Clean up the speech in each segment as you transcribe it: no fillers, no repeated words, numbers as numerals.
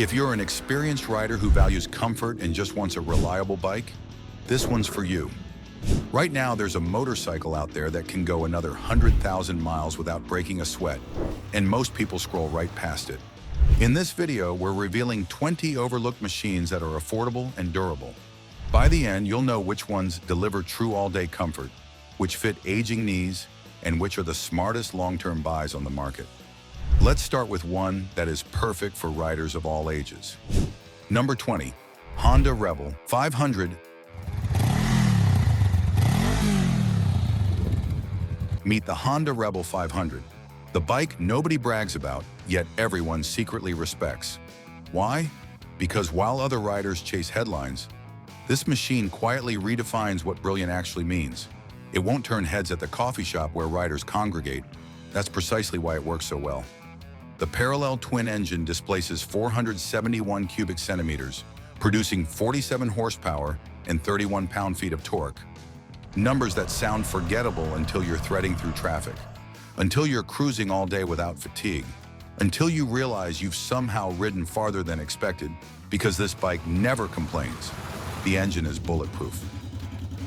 If you're an experienced rider who values comfort and just wants a reliable bike, this one's for you. Right now, there's a motorcycle out there that can go another 100,000 miles without breaking a sweat, and most people scroll right past it. In this video, we're revealing 20 overlooked machines that are affordable and durable. By the end, you'll know which ones deliver true all-day comfort, which fit aging knees, and which are the smartest long-term buys on the market. Let's start with one that is perfect for riders of all ages. Number 20, Honda Rebel 500. Meet the Honda Rebel 500, the bike nobody brags about, yet everyone secretly respects. Why? Because while other riders chase headlines, this machine quietly redefines what brilliant actually means. It won't turn heads at the coffee shop where riders congregate. That's precisely why it works so well. The parallel twin engine displaces 471 cubic centimeters, producing 47 horsepower and 31 pound-feet of torque. Numbers that sound forgettable until you're threading through traffic, until you're cruising all day without fatigue, until you realize you've somehow ridden farther than expected because this bike never complains. The engine is bulletproof.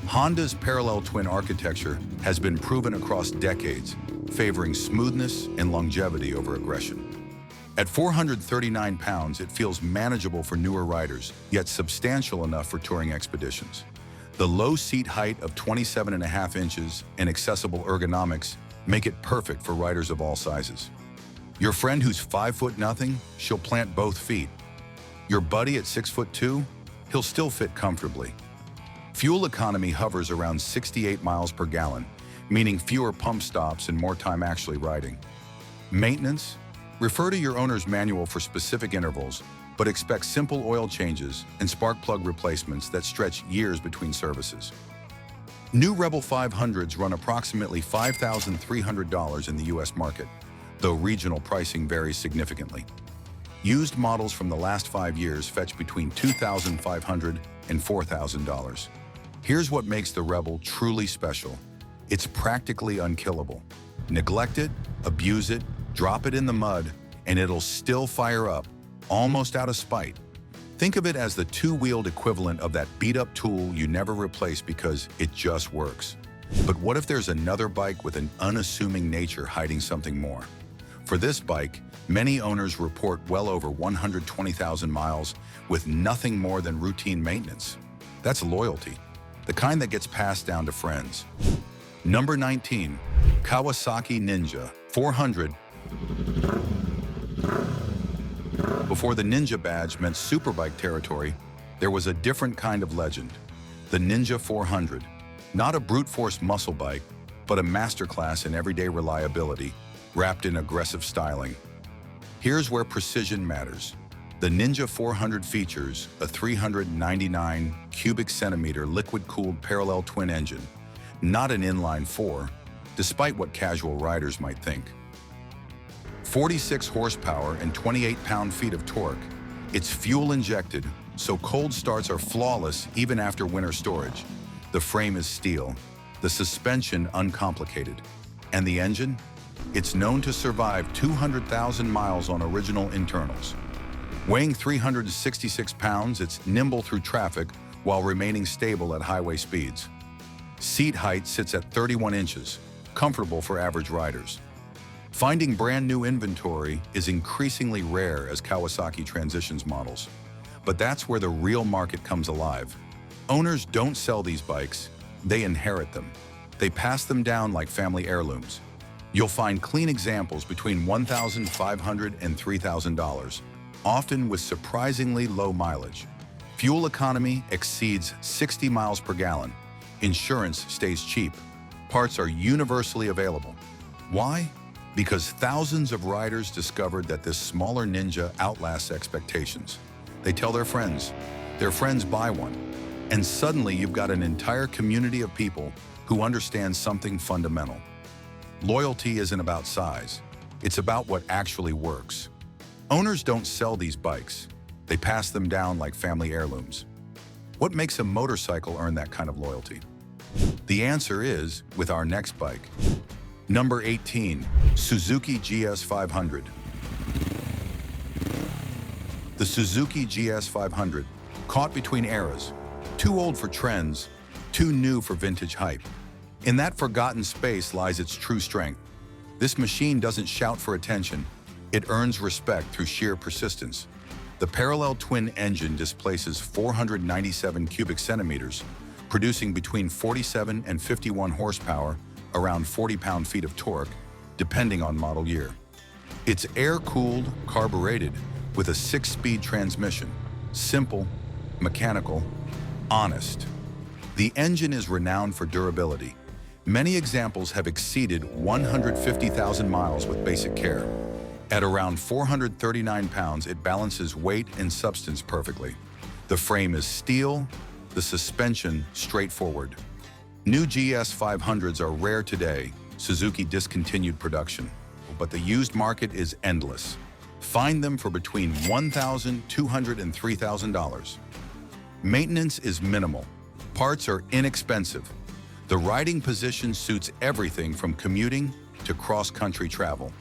Honda's parallel twin architecture has been proven across decades, favoring smoothness and longevity over aggression. At 439 pounds, it feels manageable for newer riders, yet substantial enough for touring expeditions. The low seat height of 27.5 inches and accessible ergonomics make it perfect for riders of all sizes. Your friend who's 5'0", she'll plant both feet. Your buddy at 6'2", he'll still fit comfortably. Fuel economy hovers around 68 miles per gallon, meaning fewer pump stops and more time actually riding. Maintenance? Refer to your owner's manual for specific intervals, but expect simple oil changes and spark plug replacements that stretch years between services. New Rebel 500s run approximately $5,300 in the US market, though regional pricing varies significantly. Used models from the last 5 years fetch between $2,500 and $4,000. Here's what makes the Rebel truly special. It's practically unkillable. Neglect it, abuse it, drop it in the mud, and it'll still fire up, almost out of spite. Think of it as the two-wheeled equivalent of that beat-up tool you never replace because it just works. But what if there's another bike with an unassuming nature hiding something more? For this bike, many owners report well over 120,000 miles with nothing more than routine maintenance. That's loyalty, the kind that gets passed down to friends. Number 19, Kawasaki Ninja 400. Before the Ninja badge meant superbike territory, there was a different kind of legend, the Ninja 400. Not a brute force muscle bike, but a masterclass in everyday reliability, wrapped in aggressive styling. Here's where precision matters. The Ninja 400 features a 399 cubic centimeter liquid-cooled parallel twin engine, not an inline four, despite what casual riders might think. 46 horsepower and 28 pound-feet of torque. It's fuel-injected, so cold starts are flawless even after winter storage. The frame is steel, the suspension uncomplicated. And the engine? It's known to survive 200,000 miles on original internals. Weighing 366 pounds, it's nimble through traffic while remaining stable at highway speeds. Seat height sits at 31 inches, comfortable for average riders. Finding brand new inventory is increasingly rare as Kawasaki transitions models. But that's where the real market comes alive. Owners don't sell these bikes, they inherit them. They pass them down like family heirlooms. You'll find clean examples between $1,500 and $3,000, often with surprisingly low mileage. Fuel economy exceeds 60 miles per gallon. Insurance stays cheap. Parts are universally available. Why? Because thousands of riders discovered that this smaller Ninja outlasts expectations. They tell their friends buy one, and suddenly you've got an entire community of people who understand something fundamental. Loyalty isn't about size, it's about what actually works. Owners don't sell these bikes, they pass them down like family heirlooms. What makes a motorcycle earn that kind of loyalty? The answer is with our next bike. Number 18, Suzuki GS500. The The Suzuki GS500, caught between eras, too old for trends, too new for vintage hype. In that forgotten space lies its true strength. This machine doesn't shout for attention, it earns respect through sheer persistence. The parallel twin engine displaces 497 cubic centimeters, producing between 47 and 51 horsepower, around 40 pound-feet of torque, depending on model year. It's air-cooled, carbureted, with a 6-speed transmission. Simple, mechanical, honest. The engine is renowned for durability. Many examples have exceeded 150,000 miles with basic care. At around 439 pounds, it balances weight and substance perfectly. The frame is steel, the suspension straightforward. New GS500s are rare today. Suzuki discontinued production, but the used market is endless. Find them for between $1,200 and $3,000. Maintenance is minimal. Parts are inexpensive. The riding position suits everything from commuting to cross-country travel.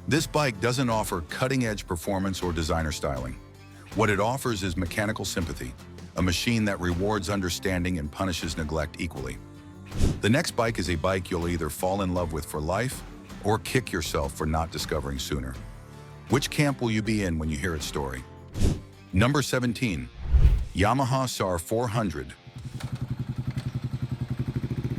This bike doesn't offer cutting-edge performance or designer styling. What it offers is mechanical sympathy, a machine that rewards understanding and punishes neglect equally. The next bike is a bike you'll either fall in love with for life or kick yourself for not discovering sooner. Which camp will you be in when you hear its story? Number 17. Yamaha SR400.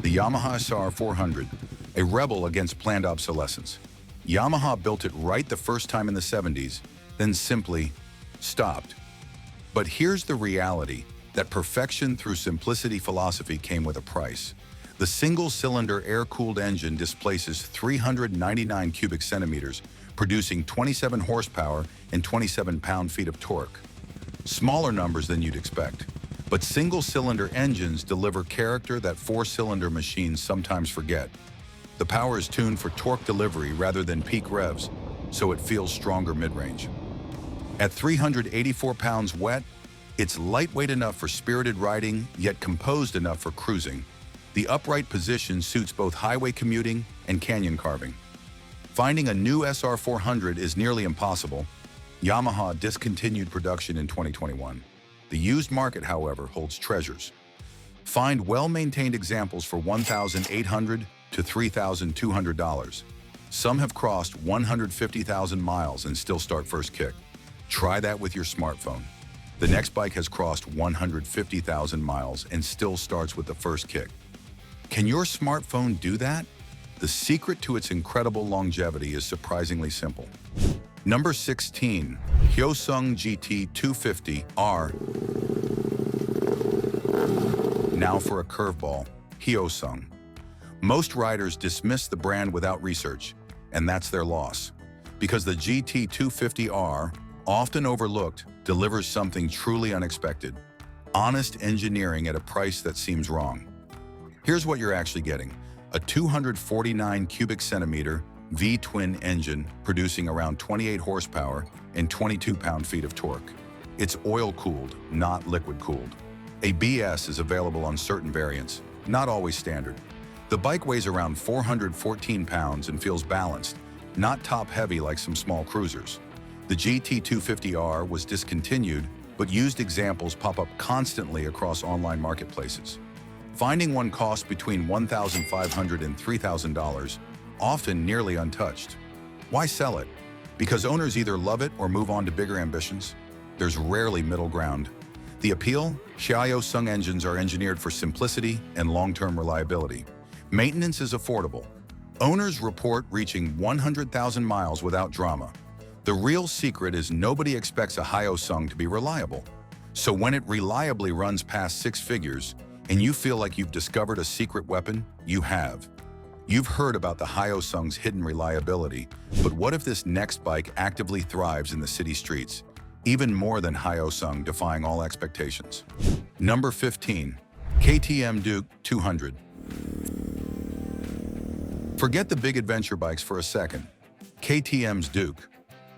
The Yamaha SR400, a rebel against planned obsolescence. Yamaha built it right the first time in the 70s, then simply stopped. But here's the reality, that perfection through simplicity philosophy came with a price. The single-cylinder air-cooled engine displaces 399 cubic centimeters, producing 27 horsepower and 27 pound-feet of torque. Smaller numbers than you'd expect, but single-cylinder engines deliver character that four-cylinder machines sometimes forget. The power is tuned for torque delivery rather than peak revs, so it feels stronger mid-range. At 384 pounds wet, it's lightweight enough for spirited riding, yet composed enough for cruising. The upright position suits both highway commuting and canyon carving. Finding a new SR400 is nearly impossible. Yamaha discontinued production in 2021. The used market, however, holds treasures. Find well-maintained examples for $1,800 to $3,200. Some have crossed 150,000 miles and still start first kick. Try that with your smartphone. The next bike has crossed 150,000 miles and still starts with the first kick. Can your smartphone do that? The secret to its incredible longevity is surprisingly simple. Number 16. Hyosung GT250R. Now for a curveball, Hyosung. Most riders dismiss the brand without research, and that's their loss. Because the GT250R, often overlooked, delivers something truly unexpected. Honest engineering at a price that seems wrong. Here's what you're actually getting. A 249 cubic centimeter V-twin engine producing around 28 horsepower and 22 pound-feet of torque. It's oil-cooled, not liquid-cooled. ABS is available on certain variants, not always standard. The bike weighs around 414 pounds and feels balanced, not top-heavy like some small cruisers. The GT250R was discontinued, but used examples pop up constantly across online marketplaces. Finding one costs between $1,500 and $3,000, often nearly untouched. Why sell it? Because owners either love it or move on to bigger ambitions. There's rarely middle ground. The appeal? Hyosung engines are engineered for simplicity and long-term reliability. Maintenance is affordable. Owners report reaching 100,000 miles without drama. The real secret is nobody expects a Hyosung to be reliable. So when it reliably runs past 6 figures, and you feel like you've discovered a secret weapon, you have. You've heard about the Hyosung's hidden reliability, but what if this next bike actively thrives in the city streets, even more than Hyosung, defying all expectations? Number 15. KTM Duke 200. Forget the big adventure bikes for a second. KTM's Duke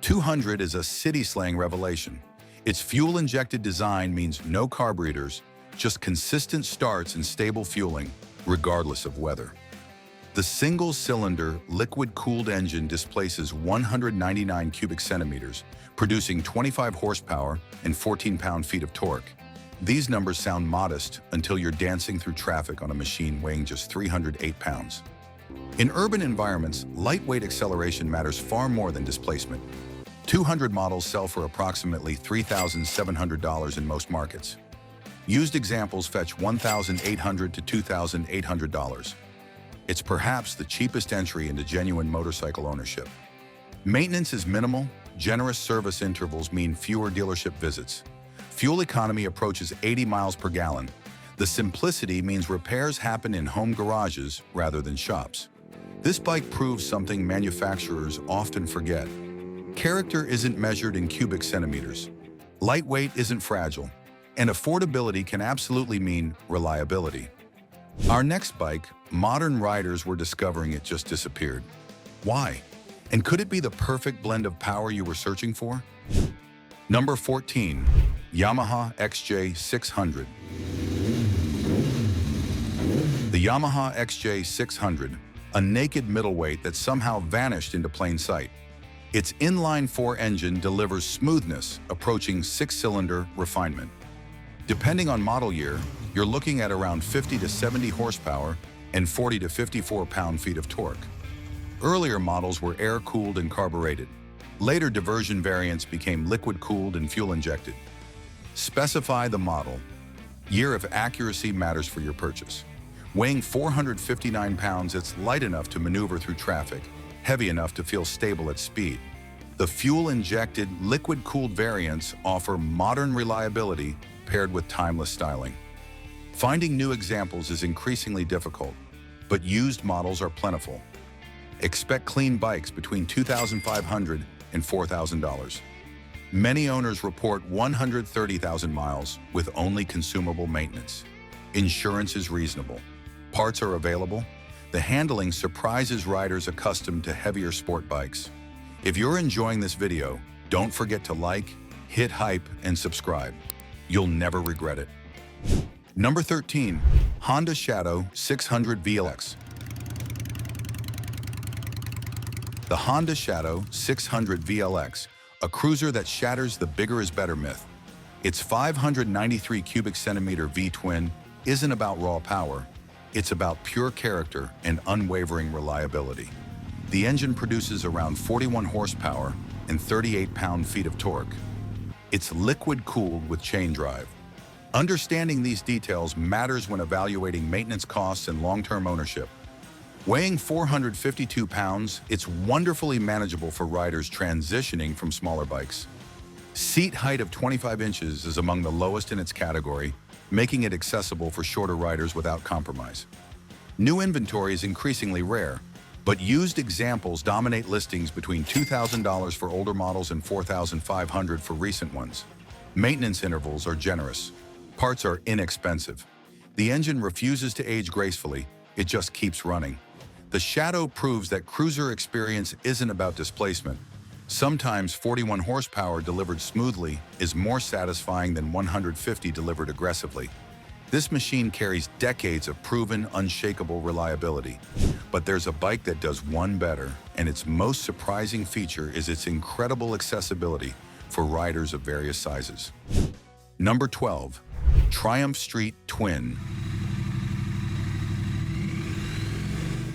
200 is a city-slaying revelation. Its fuel-injected design means no carburetors, just consistent starts and stable fueling, regardless of weather. The single-cylinder, liquid-cooled engine displaces 199 cubic centimeters, producing 25 horsepower and 14 pound-feet of torque. These numbers sound modest until you're dancing through traffic on a machine weighing just 308 pounds. In urban environments, lightweight acceleration matters far more than displacement. 200 models sell for approximately $3,700 in most markets. Used examples fetch $1,800 to $2,800. It's perhaps the cheapest entry into genuine motorcycle ownership. Maintenance is minimal, generous service intervals mean fewer dealership visits. Fuel economy approaches 80 miles per gallon. The simplicity means repairs happen in home garages rather than shops. This bike proves something manufacturers often forget. Character isn't measured in cubic centimeters. Lightweight isn't fragile. And affordability can absolutely mean reliability. Our next bike, modern riders were discovering it just disappeared. Why? And could it be the perfect blend of power you were searching for? Number 14, Yamaha XJ600. The Yamaha XJ600, a naked middleweight that somehow vanished into plain sight. Its inline-4 engine delivers smoothness approaching 6-cylinder refinement. Depending on model year, you're looking at around 50 to 70 horsepower and 40 to 54 pound-feet of torque. Earlier models were air-cooled and carbureted. Later diversion variants became liquid-cooled and fuel-injected. Specify the model. Year if accuracy matters for your purchase. Weighing 459 pounds, it's light enough to maneuver through traffic, heavy enough to feel stable at speed. The fuel-injected, liquid-cooled variants offer modern reliability paired with timeless styling. Finding new examples is increasingly difficult, but used models are plentiful. Expect clean bikes between $2,500 and $4,000. Many owners report 130,000 miles with only consumable maintenance. Insurance is reasonable. Parts are available. The handling surprises riders accustomed to heavier sport bikes. If you're enjoying this video, don't forget to like, hit hype, and subscribe. You'll never regret it. Number 13, Honda Shadow 600 VLX. The Honda Shadow 600 VLX, a cruiser that shatters the bigger is better myth. Its 593 cubic centimeter V-twin isn't about raw power, it's about pure character and unwavering reliability. The engine produces around 41 horsepower and 38 pound-feet of torque. It's liquid-cooled with chain drive. Understanding these details matters when evaluating maintenance costs and long-term ownership. Weighing 452 pounds, it's wonderfully manageable for riders transitioning from smaller bikes. Seat height of 25 inches is among the lowest in its category, making it accessible for shorter riders without compromise. New inventory is increasingly rare, but used examples dominate listings between $2,000 for older models and $4,500 for recent ones. Maintenance intervals are generous. Parts are inexpensive. The engine refuses to age gracefully, it just keeps running. The Shadow proves that cruiser experience isn't about displacement. Sometimes 41 horsepower delivered smoothly is more satisfying than 150 delivered aggressively. This machine carries decades of proven, unshakable reliability. But there's a bike that does one better, and its most surprising feature is its incredible accessibility for riders of various sizes. Number 12, Triumph Street Twin.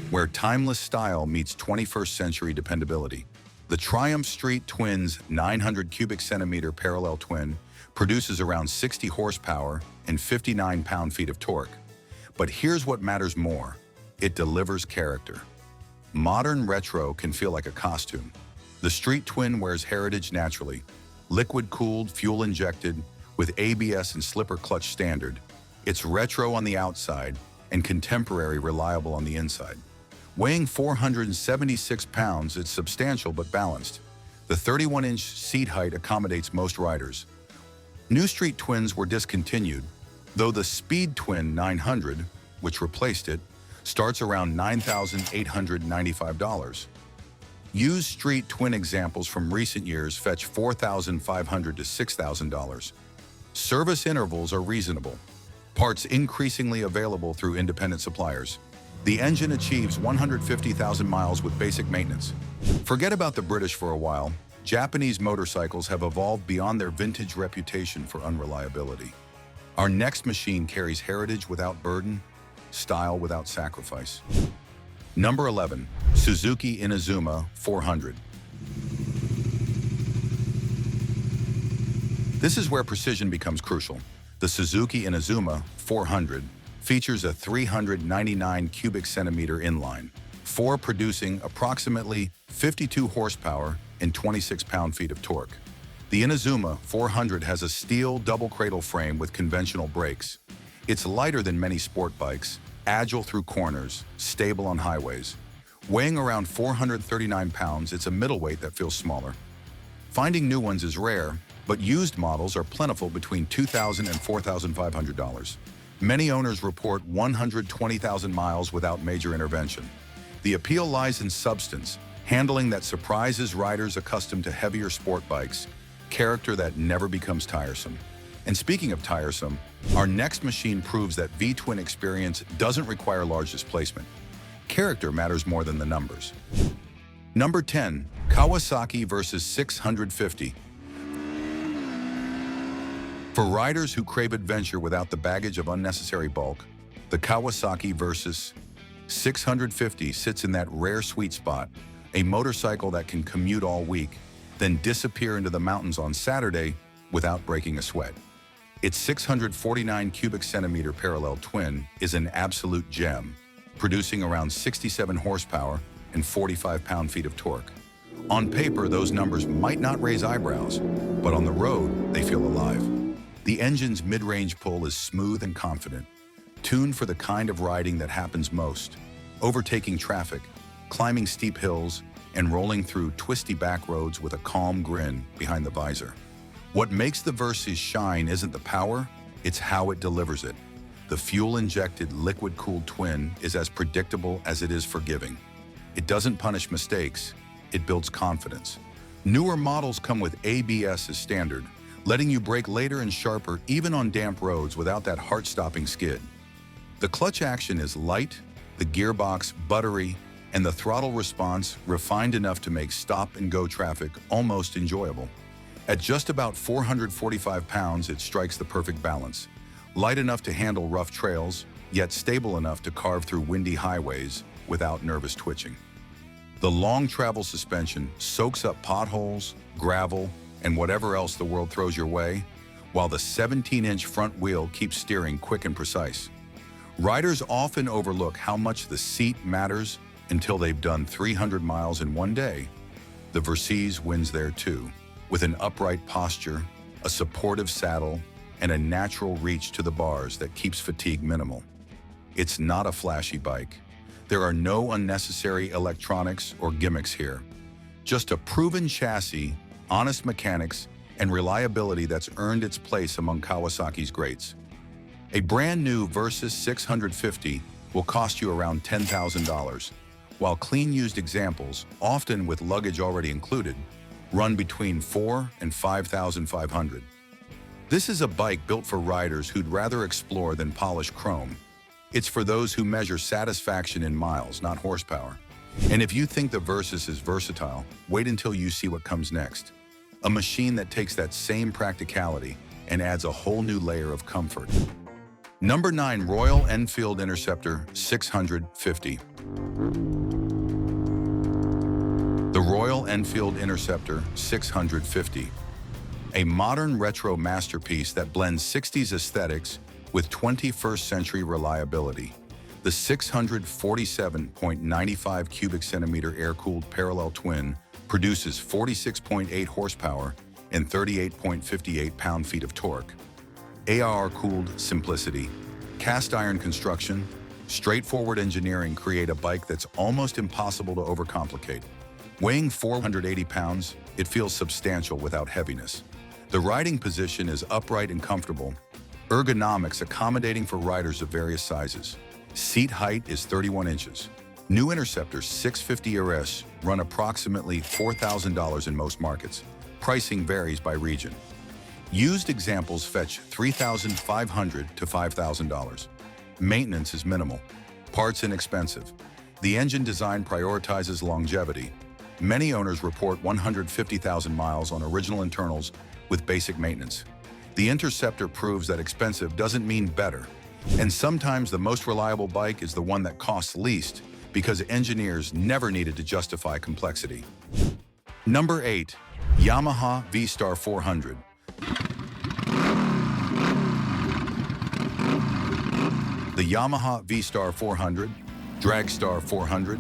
Where timeless style meets 21st century dependability. The Triumph Street Twin's 900 cubic centimeter parallel twin produces around 60 horsepower and 59 pound-feet of torque. But here's what matters more. It delivers character. Modern retro can feel like a costume. The Street Twin wears heritage naturally. Liquid-cooled, fuel-injected, with ABS and slipper clutch standard. It's retro on the outside and contemporary reliable on the inside. Weighing 476 pounds, it's substantial but balanced. The 31-inch seat height accommodates most riders. New Street Twins were discontinued, though the Speed Twin 900, which replaced it, starts around $9,895. Used Street Twin examples from recent years fetch $4,500 to $6,000. Service intervals are reasonable. Parts increasingly available through independent suppliers. The engine achieves 150,000 miles with basic maintenance. Forget about the British for a while. Japanese motorcycles have evolved beyond their vintage reputation for unreliability. Our next machine carries heritage without burden, style without sacrifice. Number 11, Suzuki Inazuma 400. This is where precision becomes crucial. The Suzuki Inazuma 400 features a 399 cubic centimeter inline, 4 producing approximately 52 horsepower and 26 pound-feet of torque. The Inazuma 400 has a steel double cradle frame with conventional brakes. It's lighter than many sport bikes, agile through corners, stable on highways. Weighing around 439 pounds, it's a middleweight that feels smaller. Finding new ones is rare, but used models are plentiful between $2,000 and $4,500. Many owners report 120,000 miles without major intervention. The appeal lies in substance, handling that surprises riders accustomed to heavier sport bikes, character that never becomes tiresome. And speaking of tiresome, our next machine proves that V-twin experience doesn't require large displacement. Character matters more than the numbers. Number 10, Kawasaki Versys 650. For riders who crave adventure without the baggage of unnecessary bulk, the Kawasaki Versys 650 sits in that rare sweet spot, a motorcycle that can commute all week, then disappear into the mountains on Saturday without breaking a sweat. Its 649 cubic centimeter parallel twin is an absolute gem, producing around 67 horsepower and 45 pound-feet of torque. On paper, those numbers might not raise eyebrows, but on the road, they feel alive. The engine's mid-range pull is smooth and confident, tuned for the kind of riding that happens most, overtaking traffic, climbing steep hills, and rolling through twisty back roads with a calm grin behind the visor. What makes the Versys shine isn't the power, it's how it delivers it. The fuel-injected, liquid-cooled twin is as predictable as it is forgiving. It doesn't punish mistakes, it builds confidence. Newer models come with ABS as standard, letting you brake later and sharper even on damp roads without that heart-stopping skid. The clutch action is light, the gearbox buttery, and the throttle response refined enough to make stop-and-go traffic almost enjoyable. At just about 445 pounds, it strikes the perfect balance. Light enough to handle rough trails, yet stable enough to carve through windy highways without nervous twitching. The long travel suspension soaks up potholes, gravel, and whatever else the world throws your way, while the 17-inch front wheel keeps steering quick and precise. Riders often overlook how much the seat matters until they've done 300 miles in one day. The Versys wins there too, with an upright posture, a supportive saddle, and a natural reach to the bars that keeps fatigue minimal. It's not a flashy bike. There are no unnecessary electronics or gimmicks here. Just a proven chassis, honest mechanics, and reliability that's earned its place among Kawasaki's greats. A brand new Versys 650 will cost you around $10,000, while clean used examples, often with luggage already included, run between $4,000 and $5,500. This is a bike built for riders who'd rather explore than polish chrome. It's for those who measure satisfaction in miles, not horsepower. And if you think the Versys is versatile, wait until you see what comes next. A machine that takes that same practicality and adds a whole new layer of comfort. Number 9, Royal Enfield Interceptor 650. The Royal Enfield Interceptor 650. A modern retro masterpiece that blends 60s aesthetics with 21st century reliability. The 647.95 cubic centimeter air-cooled parallel twin produces 46.8 horsepower and 38.58 pound-feet of torque. AR-cooled simplicity, cast-iron construction, straightforward engineering create a bike that's almost impossible to overcomplicate. Weighing 480 pounds, it feels substantial without heaviness. The riding position is upright and comfortable, ergonomics accommodating for riders of various sizes. Seat height is 31 inches. New Interceptor 650 RS run approximately $4,000 in most markets. Pricing varies by region. Used examples fetch $3,500 to $5,000. Maintenance is minimal. Parts inexpensive. The engine design prioritizes longevity. Many owners report 150,000 miles on original internals with basic maintenance. The Interceptor proves that expensive doesn't mean better. And sometimes the most reliable bike is the one that costs least because engineers never needed to justify complexity. Number 8. Yamaha Vstar 400. The Yamaha Vstar 400, Dragstar 400,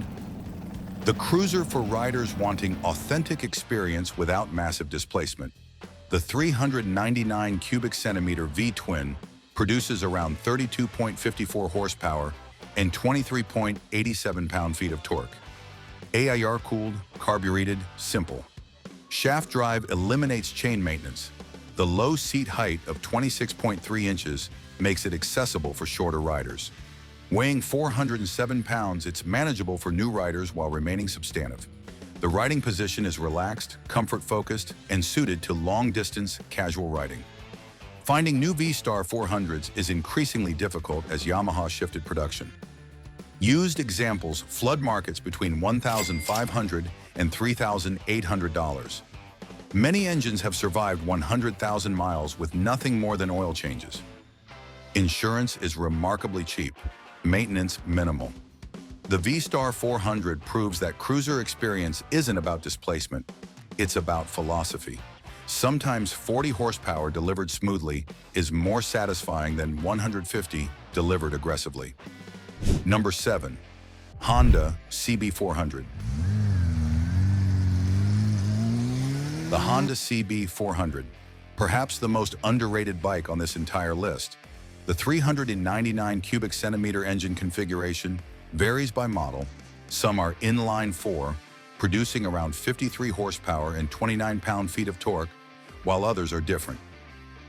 the cruiser for riders wanting authentic experience without massive displacement. The 399 cubic centimeter V-twin produces around 32.54 horsepower and 23.87 pound-feet of torque. AIR-cooled, carbureted, simple. Shaft drive eliminates chain maintenance. The low seat height of 26.3 inches makes it accessible for shorter riders. Weighing 407 pounds, it's manageable for new riders while remaining substantive. The riding position is relaxed, comfort-focused, and suited to long-distance, casual riding. Finding new Vstar 400s is increasingly difficult as Yamaha shifted production. Used examples flood markets between $1,500 and $3,800. Many engines have survived 100,000 miles with nothing more than oil changes. Insurance is remarkably cheap, maintenance minimal. The Vstar 400 proves that cruiser experience isn't about displacement, it's about philosophy. Sometimes 40 horsepower delivered smoothly is more satisfying than 150 delivered aggressively. Number 7. Honda CB400. The Honda CB400, perhaps the most underrated bike on this entire list. The 399 cubic centimeter engine configuration varies by model. Some are inline 4, producing around 53 horsepower and 29 pound-feet of torque, while others are different.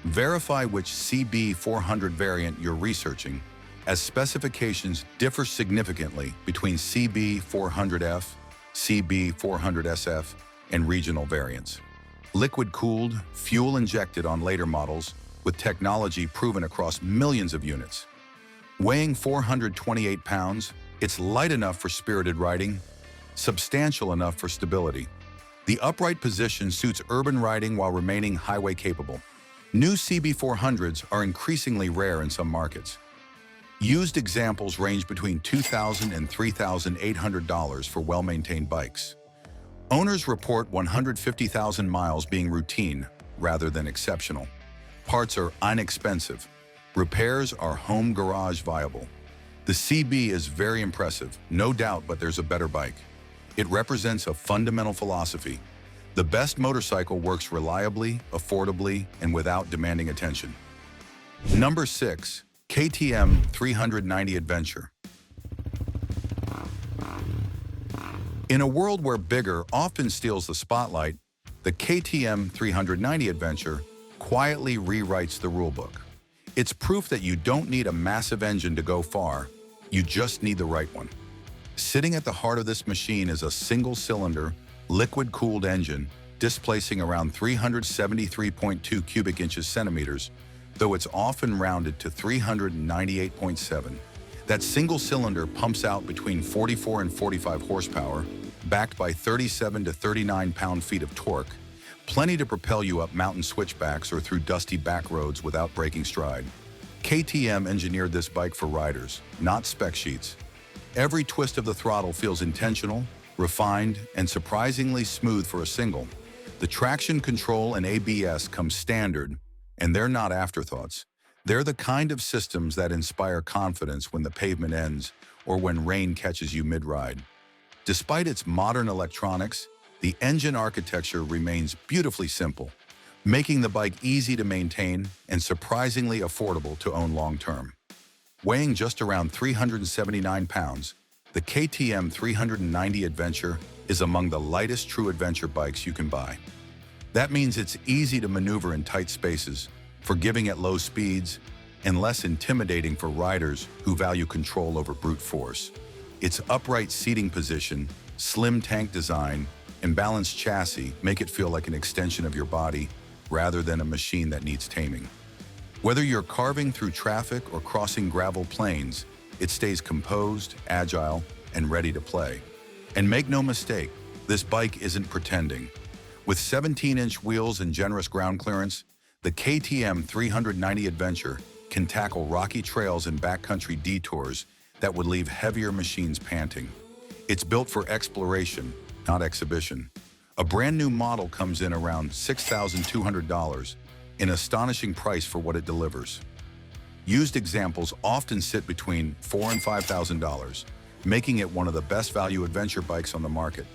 Verify which CB400 variant you're researching, as specifications differ significantly between CB400F, CB400SF, and regional variants. Liquid-cooled, fuel-injected on later models, with technology proven across millions of units. Weighing 428 pounds, it's light enough for spirited riding, substantial enough for stability. The upright position suits urban riding while remaining highway-capable. New CB400s are increasingly rare in some markets. Used examples range between $2,000 and $3,800 for well-maintained bikes. Owners report 150,000 miles being routine rather than exceptional. Parts are inexpensive. Repairs are home garage viable. The CB is very impressive, no doubt, but there's a better bike. It represents a fundamental philosophy. The best motorcycle works reliably, affordably, and without demanding attention. Number 6. KTM 390 Adventure. In a world where bigger often steals the spotlight, the KTM 390 Adventure quietly rewrites the rulebook. It's proof that you don't need a massive engine to go far, you just need the right one. Sitting at the heart of this machine is a single-cylinder, liquid-cooled engine displacing around 373.2 cubic inches centimeters, though it's often rounded to 398.7. That single cylinder pumps out between 44 and 45 horsepower, backed by 37 to 39 pound-feet of torque, plenty to propel you up mountain switchbacks or through dusty back roads without breaking stride. KTM engineered this bike for riders, not spec sheets. Every twist of the throttle feels intentional, refined, and surprisingly smooth for a single. The traction control and ABS come standard, and they're not afterthoughts. They're the kind of systems that inspire confidence when the pavement ends or when rain catches you mid-ride. Despite its modern electronics, the engine architecture remains beautifully simple, making the bike easy to maintain and surprisingly affordable to own long-term. Weighing just around 379 pounds, the KTM 390 Adventure is among the lightest true adventure bikes you can buy. That means it's easy to maneuver in tight spaces, forgiving at low speeds, and less intimidating for riders who value control over brute force. Its upright seating position, slim tank design, and balanced chassis make it feel like an extension of your body rather than a machine that needs taming. Whether you're carving through traffic or crossing gravel plains, it stays composed, agile, and ready to play. And make no mistake, this bike isn't pretending. With 17-inch wheels and generous ground clearance, the KTM 390 Adventure can tackle rocky trails and backcountry detours that would leave heavier machines panting. It's built for exploration, not exhibition. A brand new model comes in around $6,200, an astonishing price for what it delivers. Used examples often sit between $4,000 and $5,000, making it one of the best value adventure bikes on the market.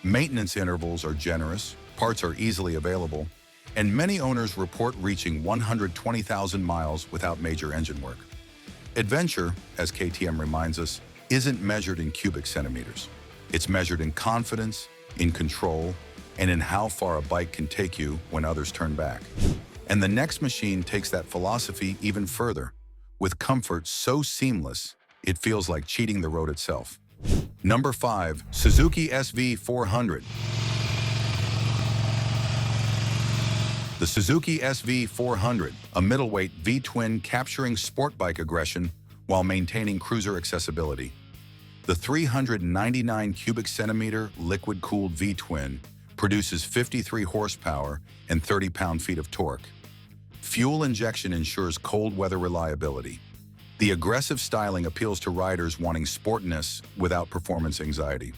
Maintenance intervals are generous, parts are easily available, and many owners report reaching 120,000 miles without major engine work. Adventure, as KTM reminds us, isn't measured in cubic centimeters. It's measured in confidence, in control, and in how far a bike can take you when others turn back. And the next machine takes that philosophy even further, with comfort so seamless, it feels like cheating the road itself. Number 5. Suzuki SV400. The Suzuki SV400, a middleweight V-twin capturing sport bike aggression while maintaining cruiser accessibility. The 399 cubic centimeter liquid-cooled V-twin produces 53 horsepower and 30 pound-feet of torque. Fuel injection ensures cold weather reliability. The aggressive styling appeals to riders wanting sportiness without performance anxiety.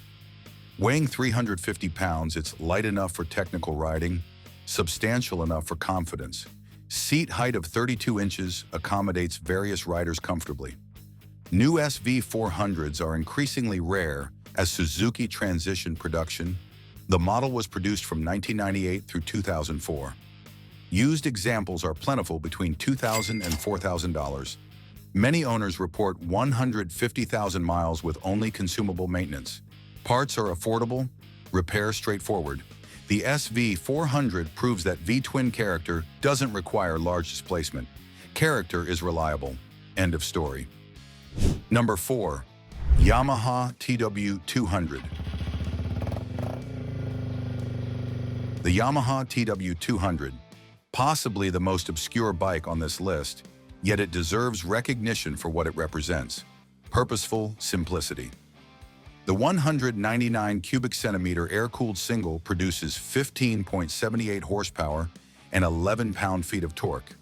Weighing 350 pounds, it's light enough for technical riding, substantial enough for confidence. Seat height of 32 inches accommodates various riders comfortably. New SV400s are increasingly rare as Suzuki transitioned production. The model was produced from 1998 through 2004. Used examples are plentiful between $2,000 and $4,000. Many owners report 150,000 miles with only consumable maintenance. Parts are affordable, repair straightforward. The SV400 proves that V-twin character doesn't require large displacement. Character is reliable. End of story. Number 4. Yamaha TW200. The Yamaha TW200, possibly the most obscure bike on this list, yet it deserves recognition for what it represents: purposeful simplicity. The 199 cubic centimeter air-cooled single produces 15.78 horsepower and 11 pound-feet of torque.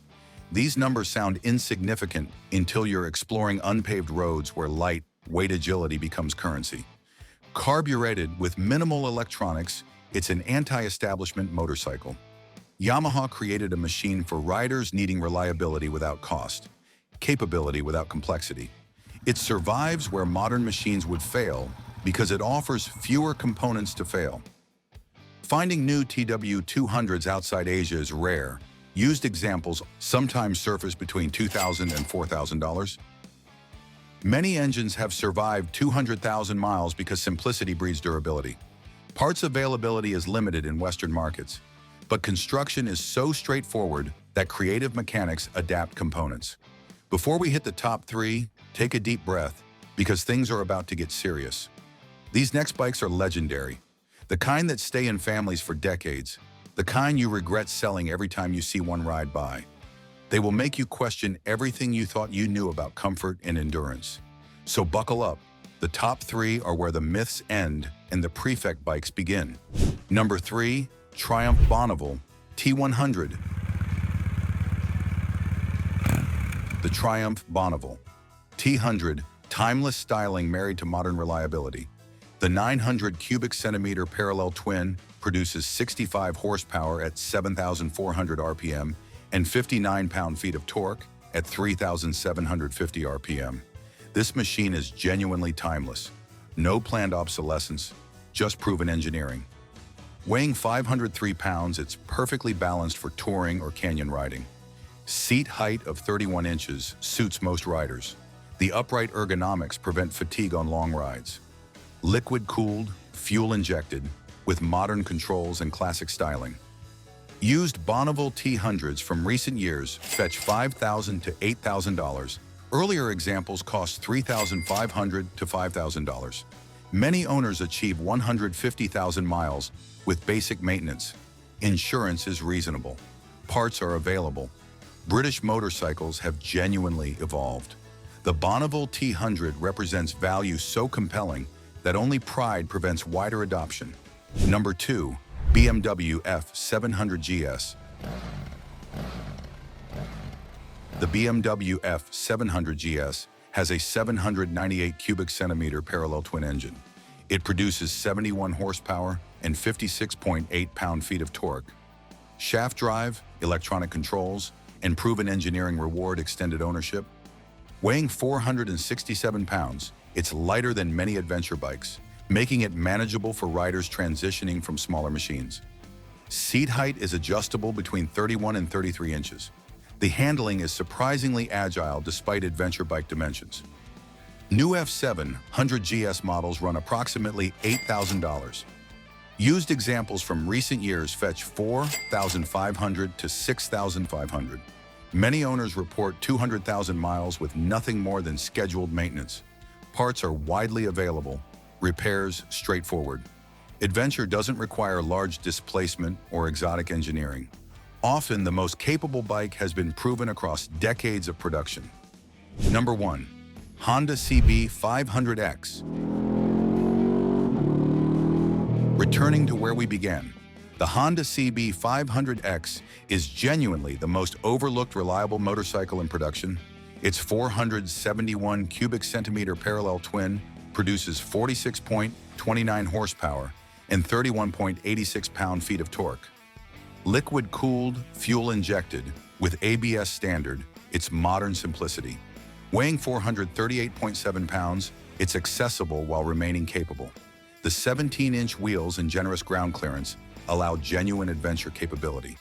These numbers sound insignificant until you're exploring unpaved roads where light, weight agility becomes currency. Carbureted with minimal electronics, it's an anti-establishment motorcycle. Yamaha created a machine for riders needing reliability without cost, capability without complexity. It survives where modern machines would fail because it offers fewer components to fail. Finding new TW200s outside Asia is rare. Used examples sometimes surface between $2,000 and $4,000. Many engines have survived 200,000 miles because simplicity breeds durability. Parts availability is limited in Western markets, but construction is so straightforward that creative mechanics adapt components. Before we hit the top 3, take a deep breath, because things are about to get serious. These next bikes are legendary, the kind that stay in families for decades, the kind you regret selling every time you see one ride by. They will make you question everything you thought you knew about comfort and endurance. So buckle up. The top 3 are where the myths end and the prefect bikes begin. Number 3, Triumph Bonneville T100. The Triumph Bonneville T100, timeless styling married to modern reliability. The 900 cubic centimeter parallel twin produces 65 horsepower at 7,400 RPM and 59 pound-feet of torque at 3,750 RPM. This machine is genuinely timeless. No planned obsolescence, just proven engineering. Weighing 503 pounds, it's perfectly balanced for touring or canyon riding. Seat height of 31 inches suits most riders. The upright ergonomics prevent fatigue on long rides. Liquid-cooled, fuel-injected, with modern controls and classic styling. Used Bonneville T100s from recent years fetch $5,000 to $8,000. Earlier examples cost $3,500 to $5,000. Many owners achieve 150,000 miles with basic maintenance. Insurance is reasonable. Parts are available. British motorcycles have genuinely evolved. The Bonneville T100 represents value so compelling that only pride prevents wider adoption. Number 2. BMW F700 GS. The BMW F700 GS has a 798 cubic centimeter parallel twin engine. It produces 71 horsepower and 56.8 pound-feet of torque. Shaft drive, electronic controls, and proven engineering reward extended ownership. Weighing 467 pounds, it's lighter than many adventure bikes, making it manageable for riders transitioning from smaller machines. Seat height is adjustable between 31 and 33 inches. The handling is surprisingly agile despite adventure bike dimensions. New F700 GS models run approximately $8,000. Used examples from recent years fetch $4,500 to $6,500. Many owners report 200,000 miles with nothing more than scheduled maintenance. Parts are widely available, repairs straightforward. Adventure doesn't require large displacement or exotic engineering. Often, the most capable bike has been proven across decades of production. Number 1. Honda CB500X. Returning to where we began, the Honda CB500X is genuinely the most overlooked reliable motorcycle in production. Its 471 cubic centimeter parallel twin produces 46.29 horsepower and 31.86 pound-feet of torque. Liquid-cooled, fuel-injected, with ABS standard, its modern simplicity. Weighing 438.7 pounds, it's accessible while remaining capable. The 17-inch wheels and generous ground clearance allow genuine adventure capability.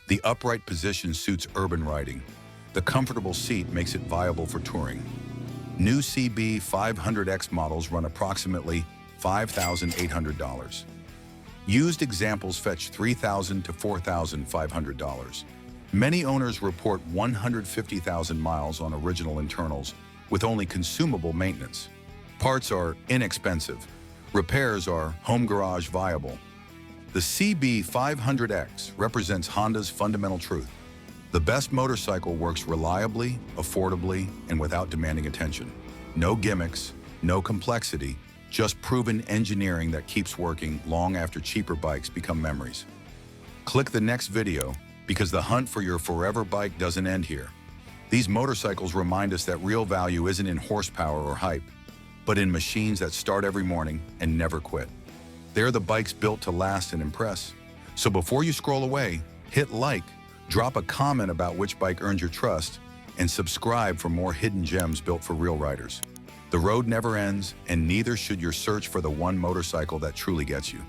The upright position suits urban riding. The comfortable seat makes it viable for touring. New CB500X models run approximately $5,800. Used examples fetch $3,000 to $4,500. Many owners report 150,000 miles on original internals with only consumable maintenance. Parts are inexpensive. Repairs are home garage viable. The CB500X represents Honda's fundamental truth. The best motorcycle works reliably, affordably, and without demanding attention. No gimmicks, no complexity, just proven engineering that keeps working long after cheaper bikes become memories. Click the next video because the hunt for your forever bike doesn't end here. These motorcycles remind us that real value isn't in horsepower or hype, but in machines that start every morning and never quit. They're the bikes built to last and impress. So before you scroll away, hit like, drop a comment about which bike earned your trust, and subscribe for more hidden gems built for real riders. The road never ends, and neither should your search for the one motorcycle that truly gets you.